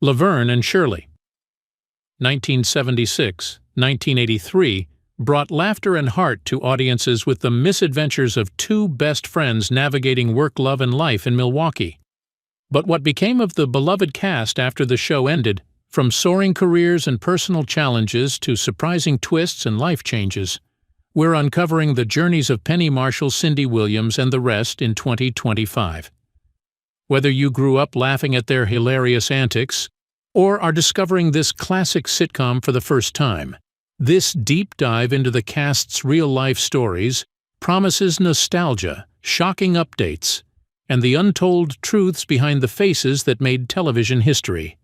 Laverne and Shirley. 1976, 1983 brought laughter and heart to audiences with the misadventures of two best friends navigating work, love, and life in Milwaukee. But what became of the beloved cast after the show ended, from soaring careers and personal challenges to surprising twists and life changes? We're uncovering the journeys of Penny Marshall, Cindy Williams, and the rest in 2025. Whether you grew up laughing at their hilarious antics, or are discovering this classic sitcom for the first time, this deep dive into the cast's real-life stories promises nostalgia, shocking updates, and the untold truths behind the faces that made television history.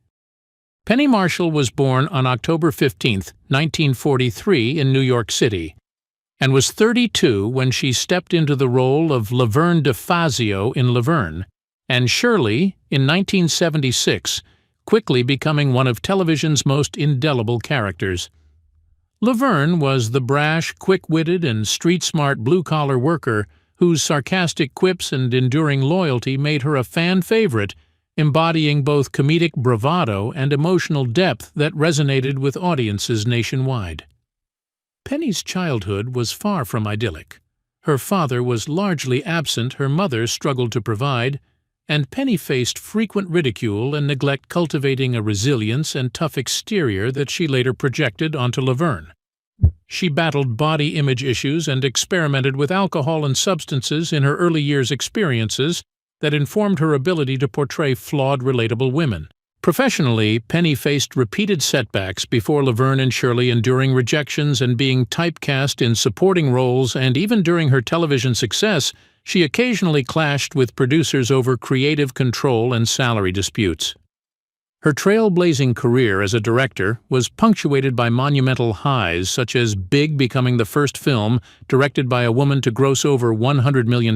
Penny Marshall was born on October 15, 1943 in New York City, and was 32 when she stepped into the role of Laverne DeFazio in Laverne, and Shirley in 1976, quickly becoming one of television's most indelible characters. Laverne was the brash, quick-witted, and street-smart blue-collar worker whose sarcastic quips and enduring loyalty made her a fan favorite, embodying both comedic bravado and emotional depth that resonated with audiences nationwide. Penny's childhood was far from idyllic. Her father was largely absent, her mother struggled to provide, and Penny faced frequent ridicule and neglect, cultivating a resilience and tough exterior that she later projected onto Laverne. She battled body image issues and experimented with alcohol and substances in her early years, experiences that informed her ability to portray flawed, relatable women. Professionally, Penny faced repeated setbacks before Laverne and Shirley, enduring rejections and being typecast in supporting roles, and even during her television success, she occasionally clashed with producers over creative control and salary disputes. Her trailblazing career as a director was punctuated by monumental highs, such as Big becoming the first film directed by a woman to gross over $100 million,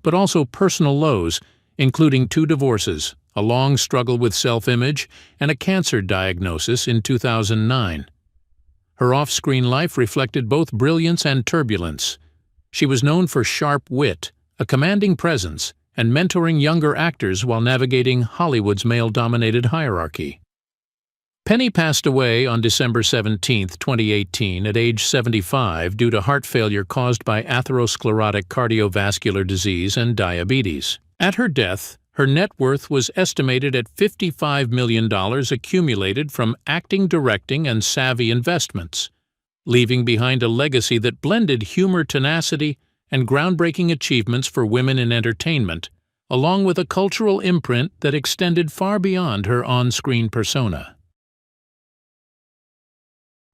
but also personal lows, including 2 divorces, a long struggle with self-image, and a cancer diagnosis in 2009. Her off-screen life reflected both brilliance and turbulence. She was known for sharp wit, a commanding presence, and mentoring younger actors while navigating Hollywood's male-dominated hierarchy. Penny passed away on December 17, 2018, at age 75 due to heart failure caused by atherosclerotic cardiovascular disease and diabetes. At her death, her net worth was estimated at $55 million accumulated from acting, directing, and savvy investments, leaving behind a legacy that blended humor, tenacity, and groundbreaking achievements for women in entertainment, along with a cultural imprint that extended far beyond her on-screen persona.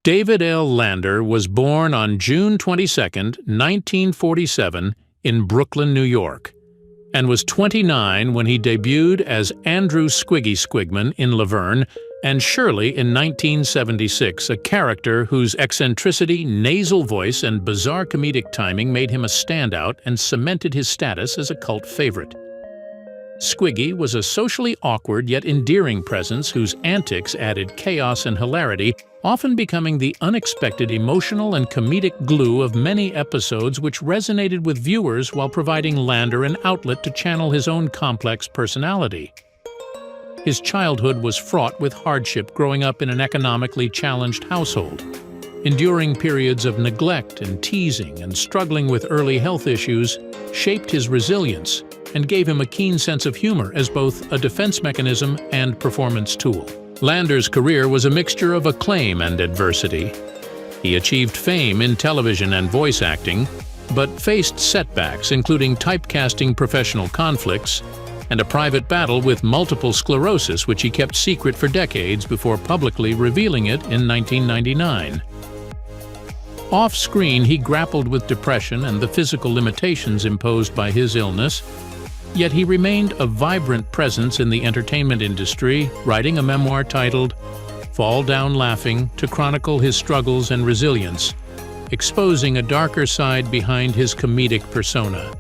David L. Lander was born on June 22, 1947, in Brooklyn, New York, and was 29 when he debuted as Andrew Squiggy Squigman in Laverne and Shirley in 1976, a character whose eccentricity, nasal voice, and bizarre comedic timing made him a standout and cemented his status as a cult favorite. Squiggy was a socially awkward yet endearing presence whose antics added chaos and hilarity, often becoming the unexpected emotional and comedic glue of many episodes, which resonated with viewers while providing Lander an outlet to channel his own complex personality. His childhood was fraught with hardship, growing up in an economically challenged household. Enduring periods of neglect and teasing and struggling with early health issues shaped his resilience and gave him a keen sense of humor as both a defense mechanism and performance tool. Lander's career was a mixture of acclaim and adversity. He achieved fame in television and voice acting, but faced setbacks including typecasting, professional conflicts, and a private battle with multiple sclerosis, which he kept secret for decades before publicly revealing it in 1999. Off-screen, he grappled with depression and the physical limitations imposed by his illness, yet he remained a vibrant presence in the entertainment industry, writing a memoir titled Fall Down Laughing to chronicle his struggles and resilience, exposing a darker side behind his comedic persona.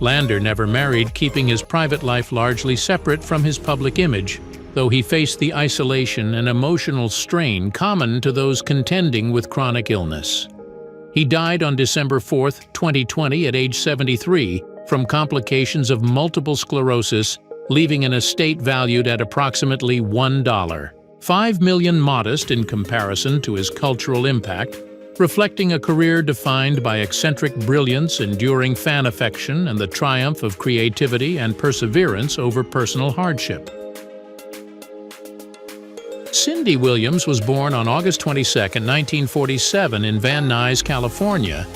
Lander never married, keeping his private life largely separate from his public image, though he faced the isolation and emotional strain common to those contending with chronic illness. He died on December 4, 2020, at age 73, from complications of multiple sclerosis leaving an estate valued at approximately $1. $5 million modest in comparison to his cultural impact, reflecting a career defined by eccentric brilliance, enduring fan affection, and the triumph of creativity and perseverance over personal hardship. Cindy Williams was born on August 22, 1947 in Van Nuys, California,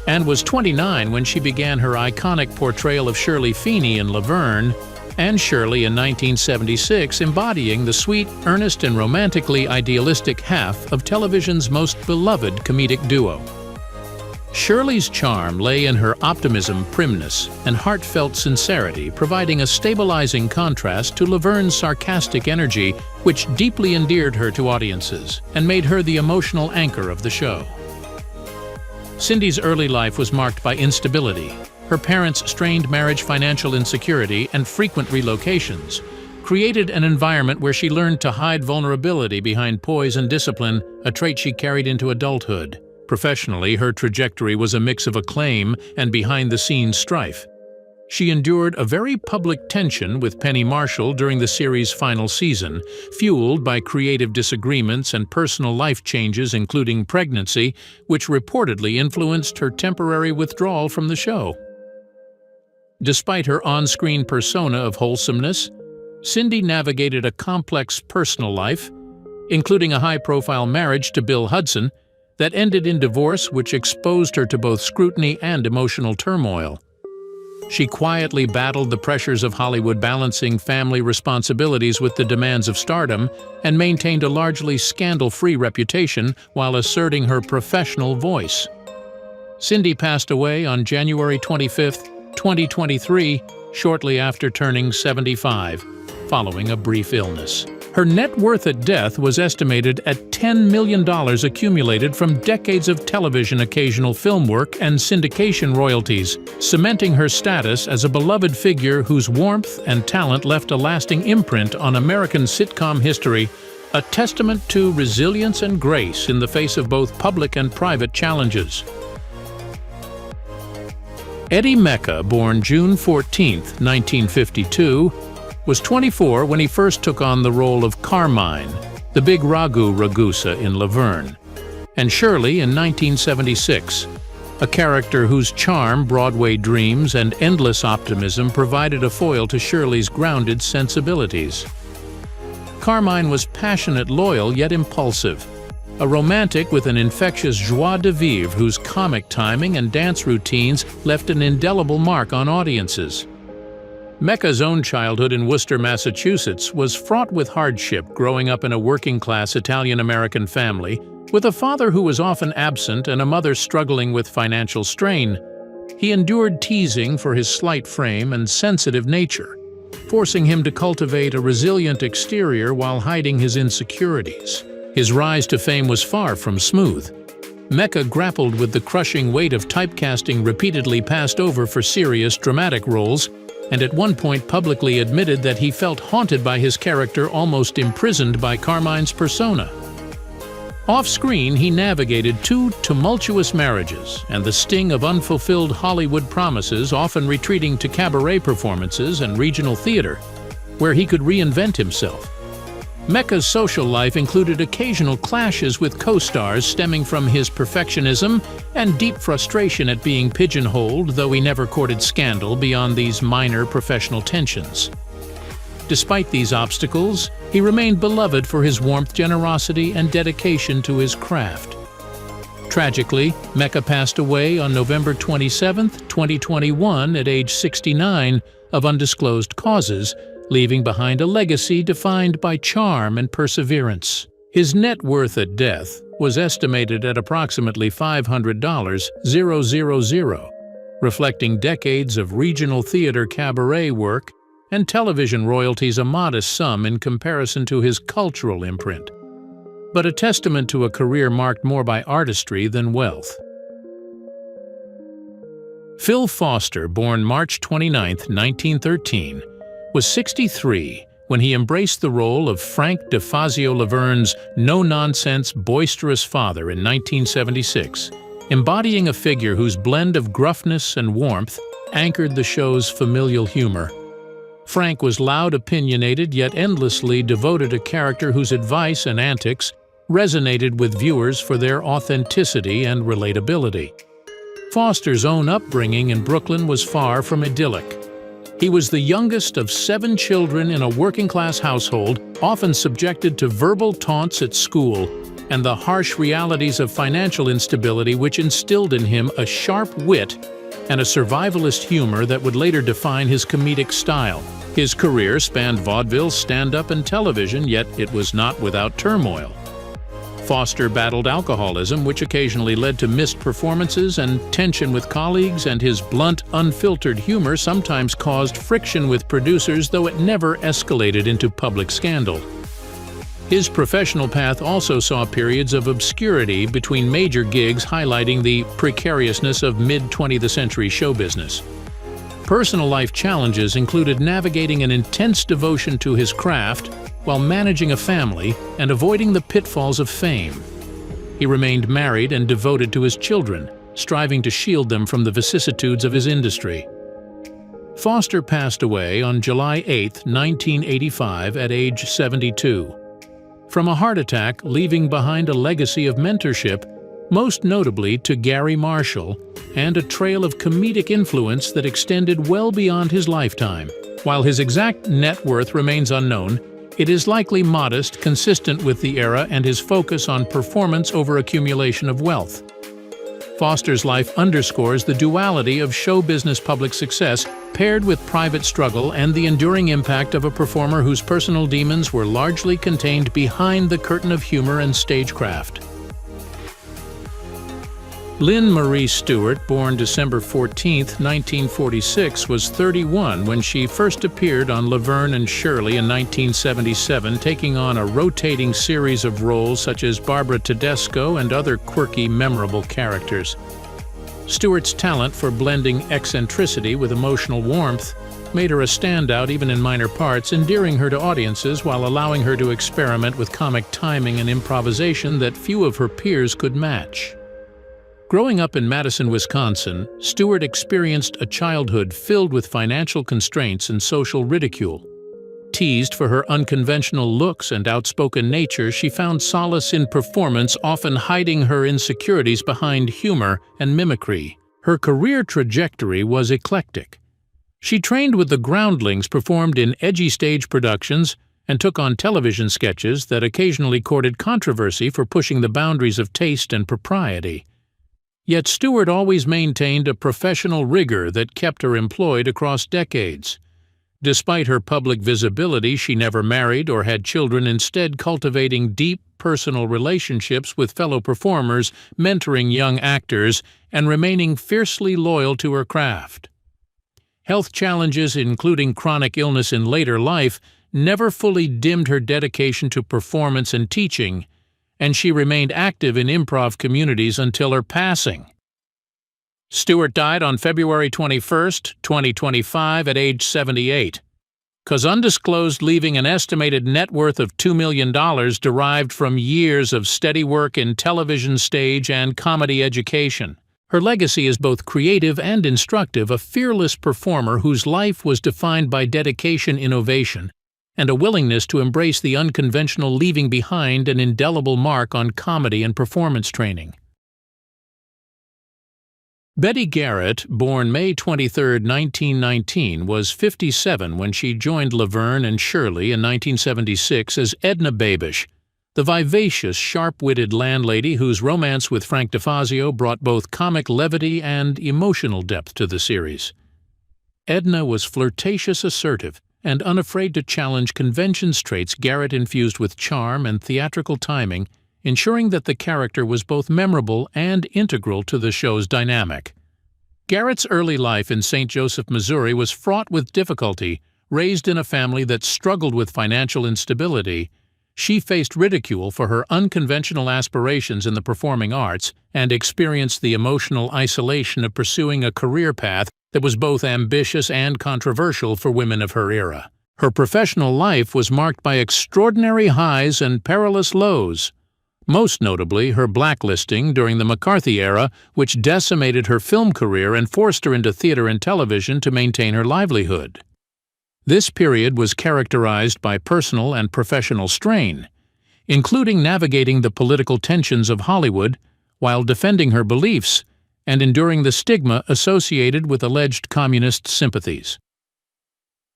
and was 29 when she began her iconic portrayal of Shirley Feeney in Laverne and Shirley in 1976, embodying the sweet, earnest, and romantically idealistic half of television's most beloved comedic duo. Shirley's charm lay in her optimism, primness, and heartfelt sincerity, providing a stabilizing contrast to Laverne's sarcastic energy, which deeply endeared her to audiences and made her the emotional anchor of the show. Cindy's early life was marked by instability. Her parents' strained marriage, financial insecurity, and frequent relocations created an environment where she learned to hide vulnerability behind poise and discipline, a trait she carried into adulthood. Professionally, her trajectory was a mix of acclaim and behind-the-scenes strife. She endured a very public tension with Penny Marshall during the series' final season, fueled by creative disagreements and personal life changes, including pregnancy, which reportedly influenced her temporary withdrawal from the show. Despite her on-screen persona of wholesomeness, Cindy navigated a complex personal life, including a high-profile marriage to Bill Hudson, that ended in divorce, which exposed her to both scrutiny and emotional turmoil. She quietly battled the pressures of Hollywood, balancing family responsibilities with the demands of stardom, and maintained a largely scandal-free reputation while asserting her professional voice. Cindy passed away on January 25, 2023, shortly after turning 75, following a brief illness. Her net worth at death was estimated at $10 million accumulated from decades of television, occasional film work, and syndication royalties, cementing her status as a beloved figure whose warmth and talent left a lasting imprint on American sitcom history, a testament to resilience and grace in the face of both public and private challenges. Eddie Mecca, born June 14, 1952, was 24 when he first took on the role of Carmine, the big Ragusa in Laverne, and Shirley in 1976, a character whose charm, Broadway dreams, and endless optimism provided a foil to Shirley's grounded sensibilities. Carmine was passionate, loyal, yet impulsive, a romantic with an infectious joie de vivre whose comic timing and dance routines left an indelible mark on audiences. Mecca's own childhood in Worcester, Massachusetts, was fraught with hardship, growing up in a working-class Italian-American family, with a father who was often absent and a mother struggling with financial strain. He endured teasing for his slight frame and sensitive nature, forcing him to cultivate a resilient exterior while hiding his insecurities. His rise to fame was far from smooth. Mecca grappled with the crushing weight of typecasting, repeatedly passed over for serious, dramatic roles, and at one point publicly admitted that he felt haunted by his character, almost imprisoned by Carmine's persona. Off-screen, he navigated 2 tumultuous marriages and the sting of unfulfilled Hollywood promises, often retreating to cabaret performances and regional theater, where he could reinvent himself. Mecca's social life included occasional clashes with co-stars stemming from his perfectionism and deep frustration at being pigeonholed, though he never courted scandal beyond these minor professional tensions. Despite these obstacles, he remained beloved for his warmth, generosity, and dedication to his craft. Tragically, Mecca passed away on November 27, 2021, at age 69, of undisclosed causes, leaving behind a legacy defined by charm and perseverance. His net worth at death was estimated at approximately $500,000, reflecting decades of regional theater cabaret work and television royalties, a modest sum in comparison to his cultural imprint, but a testament to a career marked more by artistry than wealth. Phil Foster, born March 29, 1913, was 63 when he embraced the role of Frank DeFazio Laverne's no-nonsense, boisterous father in 1976, embodying a figure whose blend of gruffness and warmth anchored the show's familial humor. Frank was loud, opinionated, yet endlessly devoted a character whose advice and antics resonated with viewers for their authenticity and relatability. Foster's own upbringing in Brooklyn was far from idyllic. He was the youngest of 7 children in a working-class household, often subjected to verbal taunts at school and the harsh realities of financial instability, which instilled in him a sharp wit and a survivalist humor that would later define his comedic style. His career spanned vaudeville, stand-up, and television, yet it was not without turmoil. Foster battled alcoholism, which occasionally led to missed performances and tension with colleagues, and his blunt, unfiltered humor sometimes caused friction with producers, though it never escalated into public scandal. His professional path also saw periods of obscurity between major gigs, highlighting the precariousness of mid-20th century show business. Personal life challenges included navigating an intense devotion to his craft while managing a family and avoiding the pitfalls of fame. He remained married and devoted to his children, striving to shield them from the vicissitudes of his industry. Foster passed away on July 8, 1985, at age 72. From a heart attack, leaving behind a legacy of mentorship, most notably to Gary Marshall, and a trail of comedic influence that extended well beyond his lifetime. While his exact net worth remains unknown, it is likely modest, consistent with the era and his focus on performance over accumulation of wealth. Foster's life underscores the duality of show business public success paired with private struggle and the enduring impact of a performer whose personal demons were largely contained behind the curtain of humor and stagecraft. Lynn Marie Stewart, born December 14, 1946, was 31 when she first appeared on Laverne and Shirley in 1977, taking on a rotating series of roles such as Barbara Tedesco and other quirky, memorable characters. Stewart's talent for blending eccentricity with emotional warmth made her a standout even in minor parts, endearing her to audiences while allowing her to experiment with comic timing and improvisation that few of her peers could match. Growing up in Madison, Wisconsin, Stewart experienced a childhood filled with financial constraints and social ridicule. Teased for her unconventional looks and outspoken nature, she found solace in performance, often hiding her insecurities behind humor and mimicry. Her career trajectory was eclectic. She trained with the Groundlings, performed in edgy stage productions, and took on television sketches that occasionally courted controversy for pushing the boundaries of taste and propriety. Yet Stewart always maintained a professional rigor that kept her employed across decades. Despite her public visibility, she never married or had children, instead cultivating deep personal relationships with fellow performers, mentoring young actors, and remaining fiercely loyal to her craft. Health challenges, including chronic illness in later life, never fully dimmed her dedication to performance and teaching, and she remained active in improv communities until her passing. Stewart died on February 21, 2025, at age 78. Cause undisclosed, leaving an estimated net worth of $2 million derived from years of steady work in television, stage, and comedy education. Her legacy is both creative and instructive, a fearless performer whose life was defined by dedication, innovation, and a willingness to embrace the unconventional, leaving behind an indelible mark on comedy and performance training. Betty Garrett, born May 23, 1919, was 57 when she joined Laverne and Shirley in 1976 as Edna Babish, the vivacious, sharp-witted landlady whose romance with Frank DeFazio brought both comic levity and emotional depth to the series. Edna was flirtatious, assertive, and unafraid to challenge conventions, traits Garrett infused with charm and theatrical timing, ensuring that the character was both memorable and integral to the show's dynamic. Garrett's early life in St. Joseph, Missouri was fraught with difficulty. Raised in a family that struggled with financial instability, she faced ridicule for her unconventional aspirations in the performing arts and experienced the emotional isolation of pursuing a career path that was both ambitious and controversial for women of her era. Her professional life was marked by extraordinary highs and perilous lows, most notably her blacklisting during the McCarthy era, which decimated her film career and forced her into theater and television to maintain her livelihood. This period was characterized by personal and professional strain, including navigating the political tensions of Hollywood while defending her beliefs and enduring the stigma associated with alleged communist sympathies.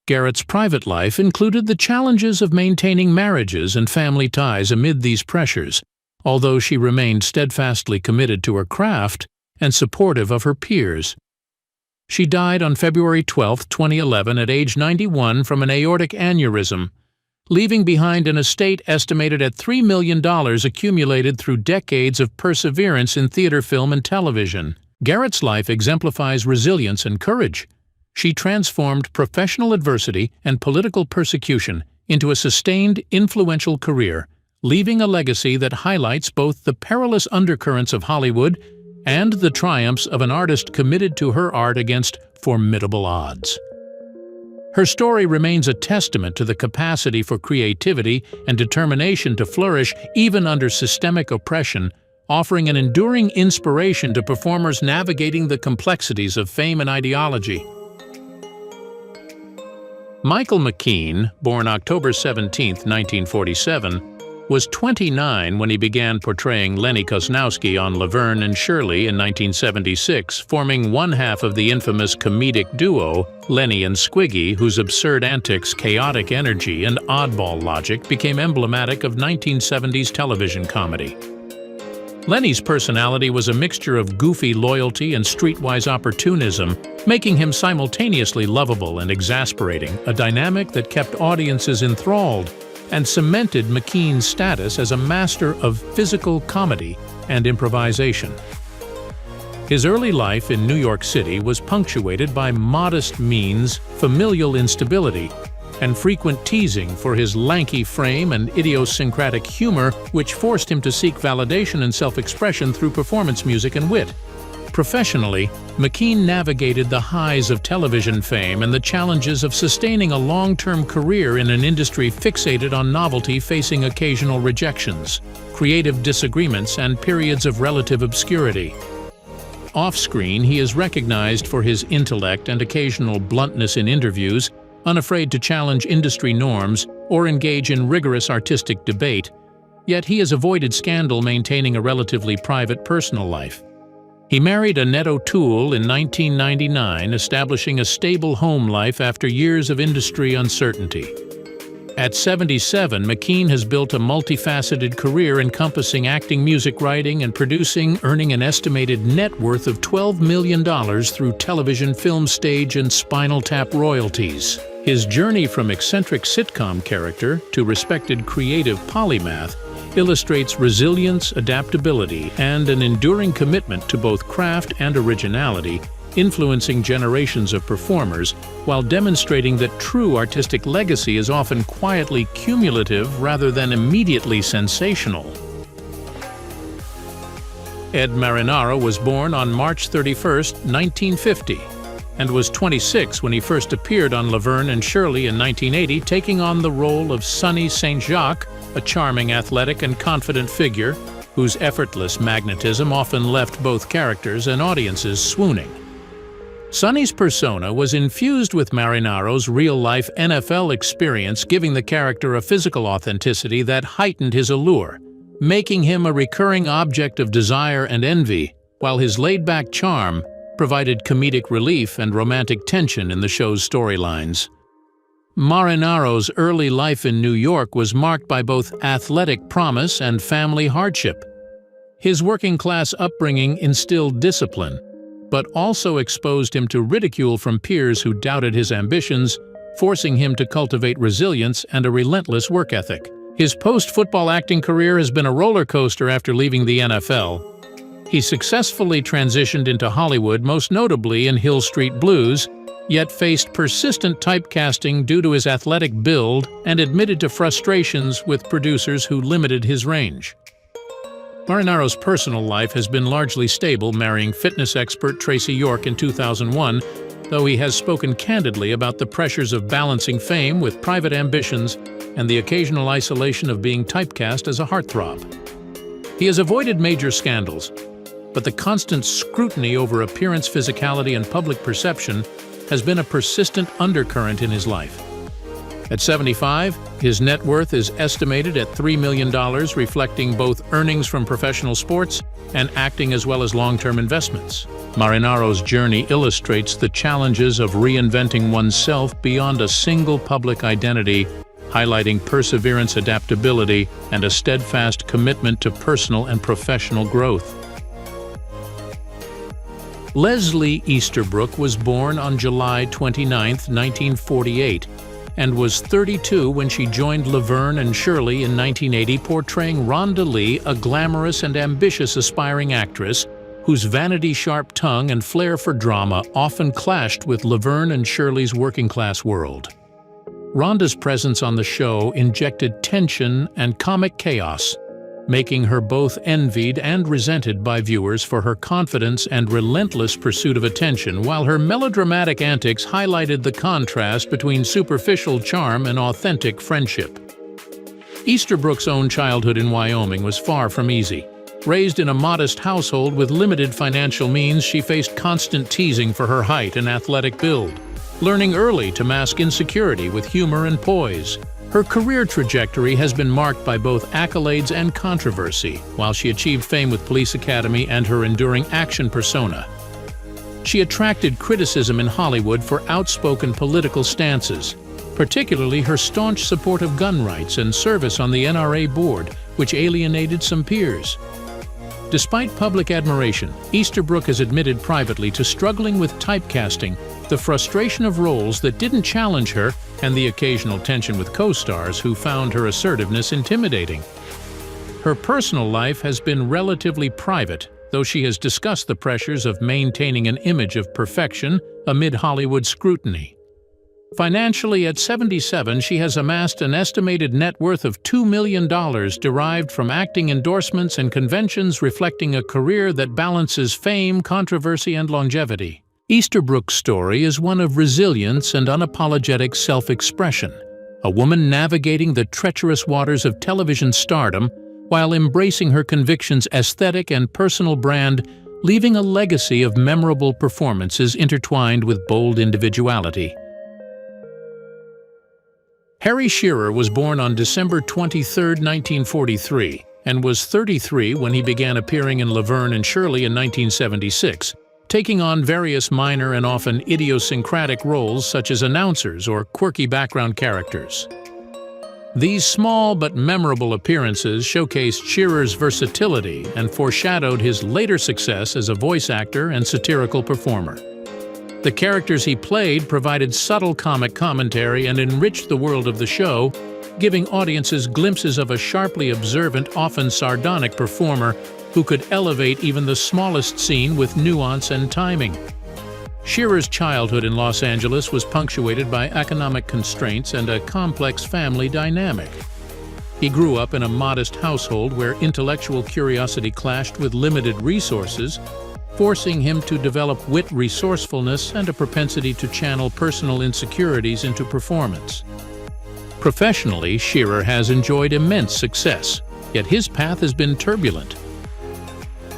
Garrett's private life included the challenges of maintaining marriages and family ties amid these pressures, although she remained steadfastly committed to her craft and supportive of her peers. She died on February 12, 2011, at age 91 from an aortic aneurysm, leaving behind an estate estimated at $3 million accumulated through decades of perseverance in theater, film, and television. Garrett's life exemplifies resilience and courage. She transformed professional adversity and political persecution into a sustained, influential career, leaving a legacy that highlights both the perilous undercurrents of Hollywood and the triumphs of an artist committed to her art against formidable odds. Her story remains a testament to the capacity for creativity and determination to flourish even under systemic oppression, offering an enduring inspiration to performers navigating the complexities of fame and ideology. Michael McKean, born October 17, 1947, was 29 when he began portraying Lenny Kosnowski on Laverne and Shirley in 1976, forming one half of the infamous comedic duo Lenny and Squiggy, whose absurd antics, chaotic energy, and oddball logic became emblematic of 1970s television comedy. Lenny's personality was a mixture of goofy loyalty and streetwise opportunism, making him simultaneously lovable and exasperating, a dynamic that kept audiences enthralled and cemented McKean's status as a master of physical comedy and improvisation. His early life in New York City was punctuated by modest means, familial instability, and frequent teasing for his lanky frame and idiosyncratic humor, which forced him to seek validation and self-expression through performance music and wit. Professionally, McKean navigated the highs of television fame and the challenges of sustaining a long-term career in an industry fixated on novelty, facing occasional rejections, creative disagreements, and periods of relative obscurity. Off-screen, he is recognized for his intellect and occasional bluntness in interviews, unafraid to challenge industry norms or engage in rigorous artistic debate, yet he has avoided scandal, maintaining a relatively private personal life. He married Annette O'Toole in 1999, establishing a stable home life after years of industry uncertainty. At 77, McKean has built a multifaceted career encompassing acting, music writing, and producing, earning an estimated net worth of $12 million through television, film, stage, and Spinal Tap royalties. His journey from eccentric sitcom character to respected creative polymath illustrates resilience, adaptability, and an enduring commitment to both craft and originality, influencing generations of performers while demonstrating that true artistic legacy is often quietly cumulative rather than immediately sensational. Ed Marinaro was born on March 31, 1950, and was 26 when he first appeared on Laverne and Shirley in 1980, taking on the role of Sonny St. Jacques, a charming, athletic, and confident figure whose effortless magnetism often left both characters and audiences swooning. Sonny's persona was infused with Marinaro's real-life NFL experience, giving the character a physical authenticity that heightened his allure, making him a recurring object of desire and envy, while his laid-back charm provided comedic relief and romantic tension in the show's storylines. Marinaro's early life in New York was marked by both athletic promise and family hardship. His working-class upbringing instilled discipline, but also exposed him to ridicule from peers who doubted his ambitions, forcing him to cultivate resilience and a relentless work ethic. His post-football acting career has been a roller coaster after leaving the NFL. He successfully transitioned into Hollywood, most notably in Hill Street Blues, yet faced persistent typecasting due to his athletic build and admitted to frustrations with producers who limited his range. Marinaro's personal life has been largely stable, marrying fitness expert Tracy York in 2001, though he has spoken candidly about the pressures of balancing fame with private ambitions and the occasional isolation of being typecast as a heartthrob. He has avoided major scandals, but the constant scrutiny over appearance, physicality, and public perception has been a persistent undercurrent in his life. At 75, his net worth is estimated at $3 million, reflecting both earnings from professional sports and acting as well as long-term investments. Marinaro's journey illustrates the challenges of reinventing oneself beyond a single public identity, highlighting perseverance, adaptability, and a steadfast commitment to personal and professional growth. Leslie Easterbrook was born on July 29, 1948, and was 32 when she joined Laverne Shirley in 1980, portraying Rhonda Lee, a glamorous and ambitious aspiring actress whose vanity-sharp tongue and flair for drama often clashed with Laverne Shirley's working-class world. Rhonda's presence on the show injected tension and comic chaos, making her both envied and resented by viewers for her confidence and relentless pursuit of attention, while her melodramatic antics highlighted the contrast between superficial charm and authentic friendship. Easterbrook's own childhood in Wyoming was far from easy. Raised in a modest household with limited financial means, she faced constant teasing for her height and athletic build, learning early to mask insecurity with humor and poise. Her career trajectory has been marked by both accolades and controversy, while she achieved fame with Police Academy and her enduring action persona. She attracted criticism in Hollywood for outspoken political stances, particularly her staunch support of gun rights and service on the NRA board, which alienated some peers. Despite public admiration, Easterbrook has admitted privately to struggling with typecasting, the frustration of roles that didn't challenge her, and the occasional tension with co-stars who found her assertiveness intimidating. Her personal life has been relatively private, though she has discussed the pressures of maintaining an image of perfection amid Hollywood scrutiny. Financially, at 77, she has amassed an estimated net worth of $2 million derived from acting endorsements and conventions, reflecting a career that balances fame, controversy, and longevity. Easterbrook's story is one of resilience and unapologetic self-expression, a woman navigating the treacherous waters of television stardom while embracing her convictions' aesthetic and personal brand, leaving a legacy of memorable performances intertwined with bold individuality. Harry Shearer was born on December 23, 1943, and was 33 when he began appearing in Laverne Shirley in 1976, taking on various minor and often idiosyncratic roles such as announcers or quirky background characters. These small but memorable appearances showcased Shearer's versatility and foreshadowed his later success as a voice actor and satirical performer. The characters he played provided subtle comic commentary and enriched the world of the show, giving audiences glimpses of a sharply observant, often sardonic performer who could elevate even the smallest scene with nuance and timing. Shearer's childhood in Los Angeles was punctuated by economic constraints and a complex family dynamic. He grew up in a modest household where intellectual curiosity clashed with limited resources, forcing him to develop wit, resourcefulness, and a propensity to channel personal insecurities into performance. Professionally, Shearer has enjoyed immense success, yet his path has been turbulent.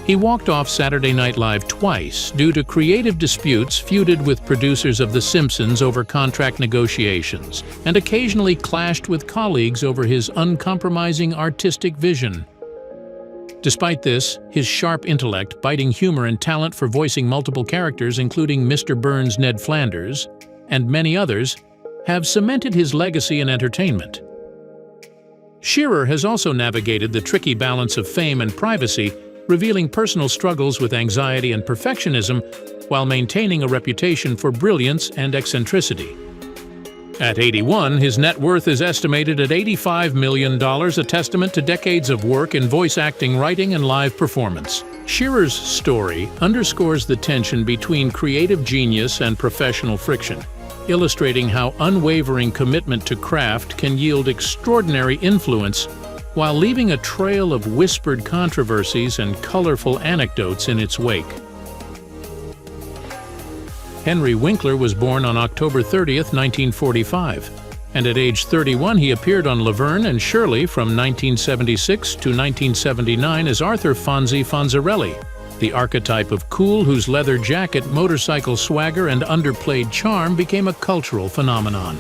He walked off Saturday Night Live twice due to creative disputes, feuded with producers of The Simpsons over contract negotiations, and occasionally clashed with colleagues over his uncompromising artistic vision. Despite this, his sharp intellect, biting humor, and talent for voicing multiple characters, including Mr. Burns' Ned Flanders, and many others, have cemented his legacy in entertainment. Shearer has also navigated the tricky balance of fame and privacy, revealing personal struggles with anxiety and perfectionism while maintaining a reputation for brilliance and eccentricity. At 81, his net worth is estimated at $85 million, a testament to decades of work in voice acting, writing, and live performance. Shearer's story underscores the tension between creative genius and professional friction, illustrating how unwavering commitment to craft can yield extraordinary influence while leaving a trail of whispered controversies and colorful anecdotes in its wake. Henry Winkler was born on October 30, 1945, and at age 31 he appeared on Laverne Shirley from 1976 to 1979 as Arthur Fonzie Fonzarelli, the archetype of cool whose leather jacket, motorcycle swagger, and underplayed charm became a cultural phenomenon.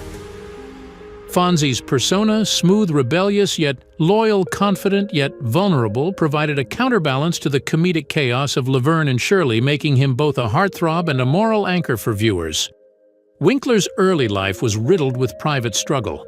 Fonzie's persona, smooth, rebellious, yet loyal, confident, yet vulnerable, provided a counterbalance to the comedic chaos of Laverne and Shirley, making him both a heartthrob and a moral anchor for viewers. Winkler's early life was riddled with private struggle.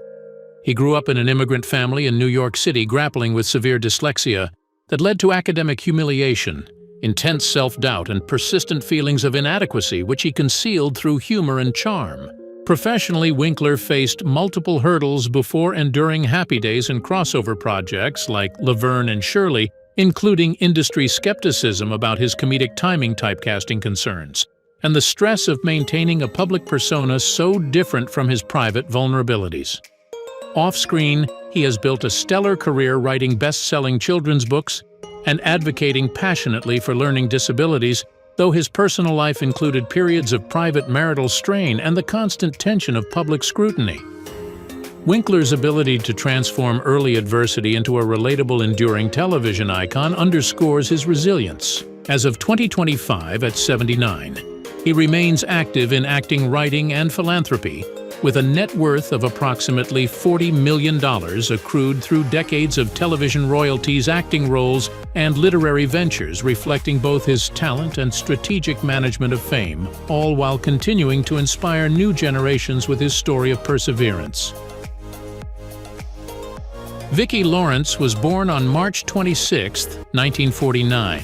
He grew up in an immigrant family in New York City, grappling with severe dyslexia that led to academic humiliation, intense self-doubt, and persistent feelings of inadequacy, which he concealed through humor and charm. Professionally, Winkler faced multiple hurdles before and during Happy Days and crossover projects like Laverne and Shirley, including industry skepticism about his comedic timing typecasting concerns, and the stress of maintaining a public persona so different from his private vulnerabilities. Off-screen, he has built a stellar career writing best-selling children's books and advocating passionately for learning disabilities, though his personal life included periods of private marital strain and the constant tension of public scrutiny. Winkler's ability to transform early adversity into a relatable, enduring television icon underscores his resilience. As of 2025, at 79, he remains active in acting, writing, and philanthropy, with a net worth of approximately $40 million accrued through decades of television royalties, acting roles, and literary ventures, reflecting both his talent and strategic management of fame, all while continuing to inspire new generations with his story of perseverance. Vicki Lawrence was born on March 26, 1949,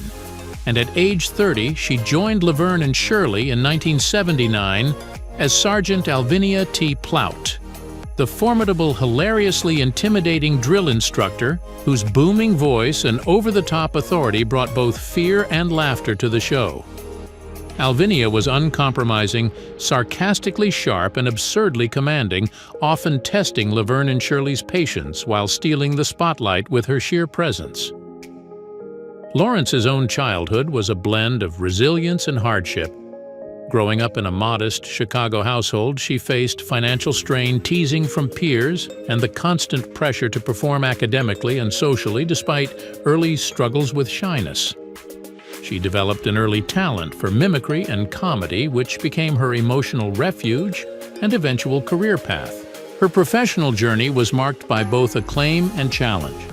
and at age 30 she joined Laverne and Shirley in 1979 as Sergeant Alvinia T. Plout, the formidable, hilariously intimidating drill instructor whose booming voice and over-the-top authority brought both fear and laughter to the show. Alvinia was uncompromising, sarcastically sharp, and absurdly commanding, often testing Laverne and Shirley's patience while stealing the spotlight with her sheer presence. Lawrence's own childhood was a blend of resilience and hardship. Growing up in a modest Chicago household, she faced financial strain, teasing from peers, and the constant pressure to perform academically and socially despite early struggles with shyness. She developed an early talent for mimicry and comedy, which became her emotional refuge and eventual career path. Her professional journey was marked by both acclaim and challenge.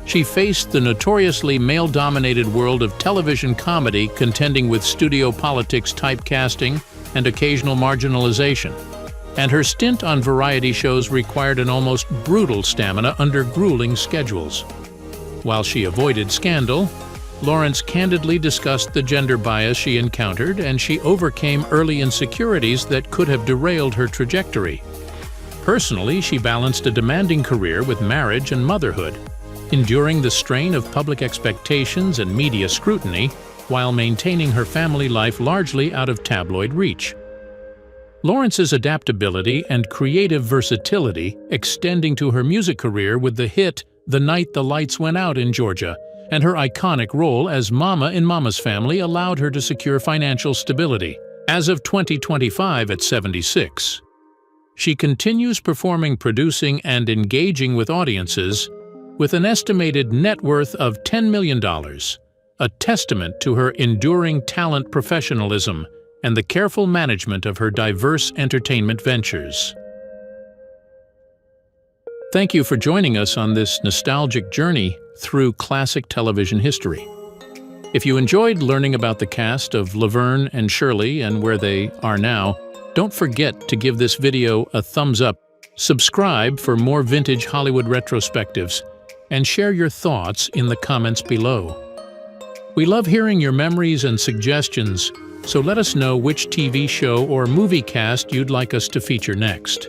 She faced the notoriously male-dominated world of television comedy, contending with studio politics, typecasting, and occasional marginalization. And her stint on variety shows required an almost brutal stamina under grueling schedules. While she avoided scandal, Lawrence candidly discussed the gender bias she encountered, and she overcame early insecurities that could have derailed her trajectory. Personally, she balanced a demanding career with marriage and motherhood, enduring the strain of public expectations and media scrutiny while maintaining her family life largely out of tabloid reach. Lawrence's adaptability and creative versatility extending to her music career with the hit "The Night the Lights Went Out in Georgia," and her iconic role as Mama in Mama's Family allowed her to secure financial stability. As of 2025 at 76, she continues performing, producing, and engaging with audiences with an estimated net worth of $10 million, a testament to her enduring talent, professionalism, and the careful management of her diverse entertainment ventures. Thank you for joining us on this nostalgic journey through classic television history. If you enjoyed learning about the cast of Laverne and Shirley and where they are now, don't forget to give this video a thumbs up, subscribe for more vintage Hollywood retrospectives, and share your thoughts in the comments below. We love hearing your memories and suggestions, so let us know which TV show or movie cast you'd like us to feature next.